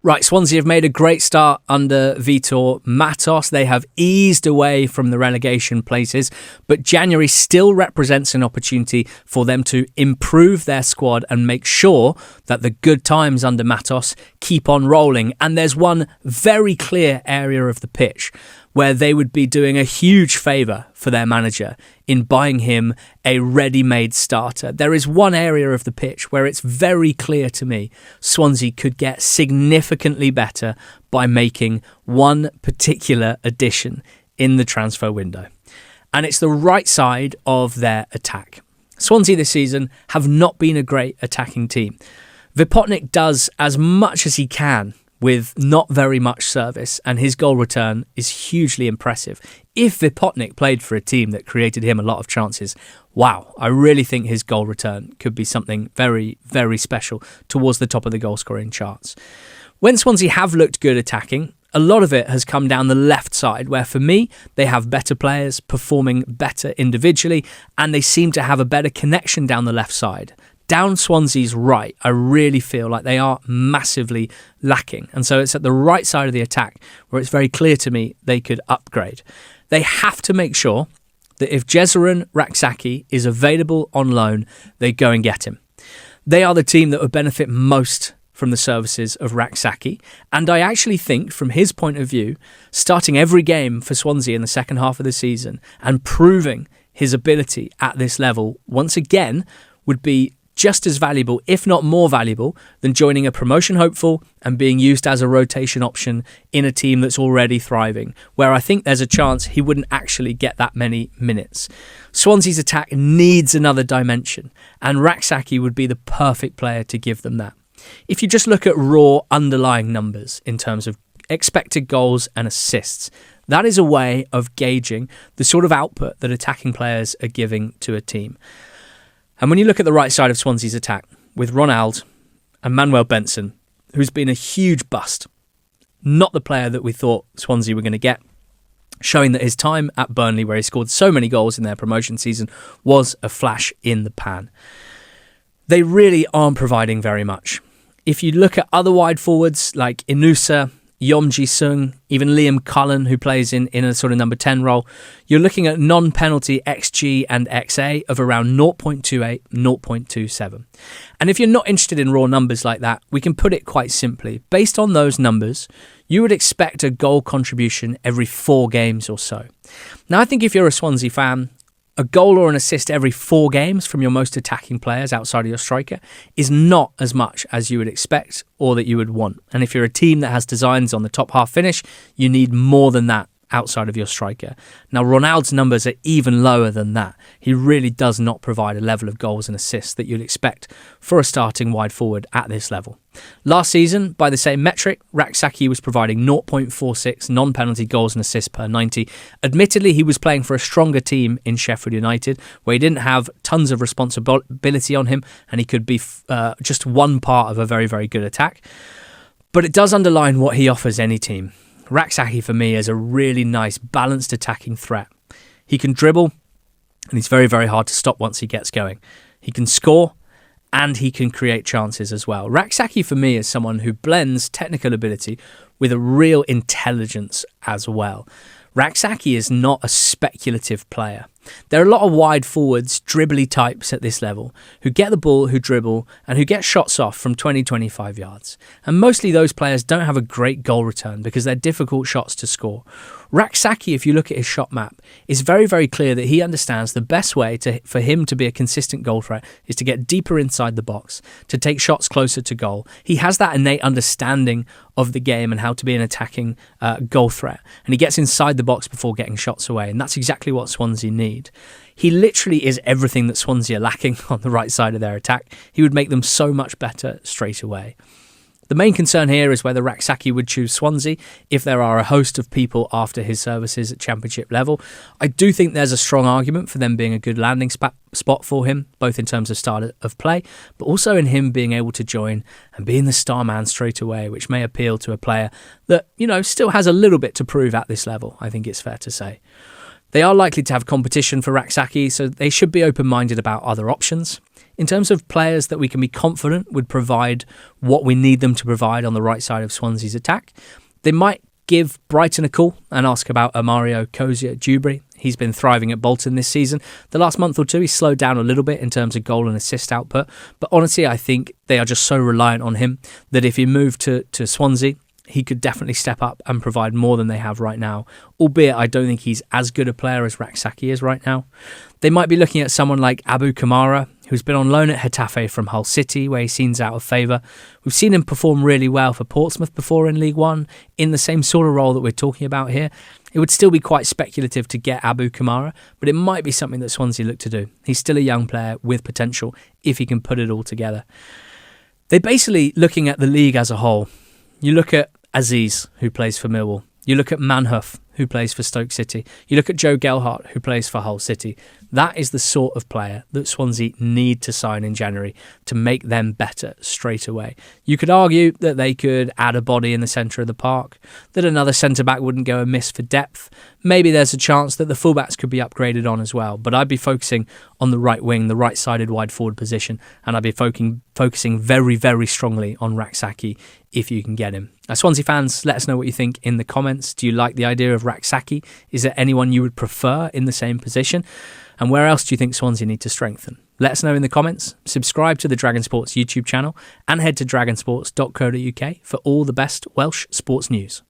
Right, Swansea have made a great start under Vítor Matos. They have eased away from the relegation places, but January still represents an opportunity for them to improve their squad and make sure that the good times under Matos keep on rolling. And there's one very clear area of the pitch where they would be doing a huge favour for their manager in buying him a ready-made starter. There is one area of the pitch where it's very clear to me Swansea could get significantly better by making one particular addition in the transfer window. And it's the right side of their attack. Swansea this season have not been a great attacking team. Vítor does as much as he can with not very much service, and his goal return is hugely impressive. If Vítor played for a team that created him a lot of chances, wow, I really think his goal return could be something very, very special towards the top of the goal-scoring charts. When Swansea have looked good attacking, a lot of it has come down the left side, where for me, they have better players performing better individually, and they seem to have a better connection down the left side. Down Swansea's right, I really feel like they are massively lacking. And so it's at the right side of the attack where it's very clear to me they could upgrade. They have to make sure that if Jesurun Rak-Sakyi is available on loan, they go and get him. They are the team that would benefit most from the services of Rexaki. And I actually think, from his point of view, starting every game for Swansea in the second half of the season and proving his ability at this level, once again, would be just as valuable, if not more valuable, than joining a promotion hopeful and being used as a rotation option in a team that's already thriving, where I think there's a chance he wouldn't actually get that many minutes. Swansea's attack needs another dimension, and Rexaki would be the perfect player to give them that. If you just look at raw underlying numbers in terms of expected goals and assists, that is a way of gauging the sort of output that attacking players are giving to a team. And when you look at the right side of Swansea's attack, with Ronald and Manuel Benson, who's been a huge bust, not the player that we thought Swansea were going to get, showing that his time at Burnley, where he scored so many goals in their promotion season, was a flash in the pan. They really aren't providing very much. If you look at other wide forwards like Inusa, Yom Ji-sung, even Liam Cullen, who plays in a sort of number 10 role, you're looking at non-penalty XG and XA of around 0.28, 0.27. And if you're not interested in raw numbers like that, we can put it quite simply. Based on those numbers, you would expect a goal contribution every 4 games or so. Now, I think if you're a Swansea fan, a goal or an assist every 4 games from your most attacking players outside of your striker is not as much as you would expect or that you would want. And if you're a team that has designs on the top half finish, you need more than that outside of your striker. Now, Ronaldo's numbers are even lower than that. He really does not provide a level of goals and assists that you'd expect for a starting wide forward at this level. Last season, by the same metric, Rexaki was providing 0.46 non-penalty goals and assists per 90. Admittedly, he was playing for a stronger team in Sheffield United, where he didn't have tons of responsibility on him, and he could be just one part of a very, very good attack. But it does underline what he offers any team. Rexaki, for me, is a really nice, balanced attacking threat. He can dribble, and he's very, very hard to stop once he gets going. He can score, and he can create chances as well. Rexaki, for me, is someone who blends technical ability with a real intelligence as well. Rexaki is not a speculative player. There are a lot of wide forwards, dribbly types at this level who get the ball, who dribble, and who get shots off from 20-25 yards. And mostly those players don't have a great goal return because they're difficult shots to score. Rexaki, if you look at his shot map, is very, very clear that he understands the best way for him to be a consistent goal threat is to get deeper inside the box, to take shots closer to goal. He has that innate understanding of the game and how to be an attacking goal threat. And he gets inside the box before getting shots away. And that's exactly what Swansea need. He literally is everything that Swansea are lacking on the right side of their attack. He would make them so much better straight away. The main concern here is whether Rexaki would choose Swansea if there are a host of people after his services at Championship level. I do think there's a strong argument for them being a good landing spot for him, both in terms of style of play, but also in him being able to join and being the star man straight away, which may appeal to a player that, still has a little bit to prove at this level, I think it's fair to say. They are likely to have competition for Rexaki, so they should be open-minded about other options. In terms of players that we can be confident would provide what we need them to provide on the right side of Swansea's attack, they might give Brighton a call and ask about Mario Cozy at Dewberry. He's been thriving at Bolton this season. The last month or two, he's slowed down a little bit in terms of goal and assist output. But honestly, I think they are just so reliant on him that if he moved to Swansea, he could definitely step up and provide more than they have right now, albeit I don't think he's as good a player as Rak-Sakyi is right now. They might be looking at someone like Abu Kamara, who's been on loan at Getafe from Hull City, where he seems out of favour. We've seen him perform really well for Portsmouth before in League One, in the same sort of role that we're talking about here. It would still be quite speculative to get Abu Kamara, but it might be something that Swansea look to do. He's still a young player with potential if he can put it all together. They're basically looking at the league as a whole. You look at Aziz, who plays for Millwall. You look at Manhoef, who plays for Stoke City. You look at Joe Gelhardt, who plays for Hull City. That is the sort of player that Swansea need to sign in January to make them better straight away. You could argue that they could add a body in the centre of the park, that another centre-back wouldn't go amiss for depth. Maybe there's a chance that the fullbacks could be upgraded on as well, but I'd be focusing on the right wing, the right-sided wide forward position, and I'd be focusing very, very strongly on Rak-Sakyi if you can get him. Now, Swansea fans, let us know what you think in the comments. Do you like the idea of Rak-Sakyi? Is there anyone you would prefer in the same position? And where else do you think Swansea need to strengthen? Let us know in the comments. Subscribe to the DragonSports YouTube channel and head to dragonsports.co.uk for all the best Welsh sports news.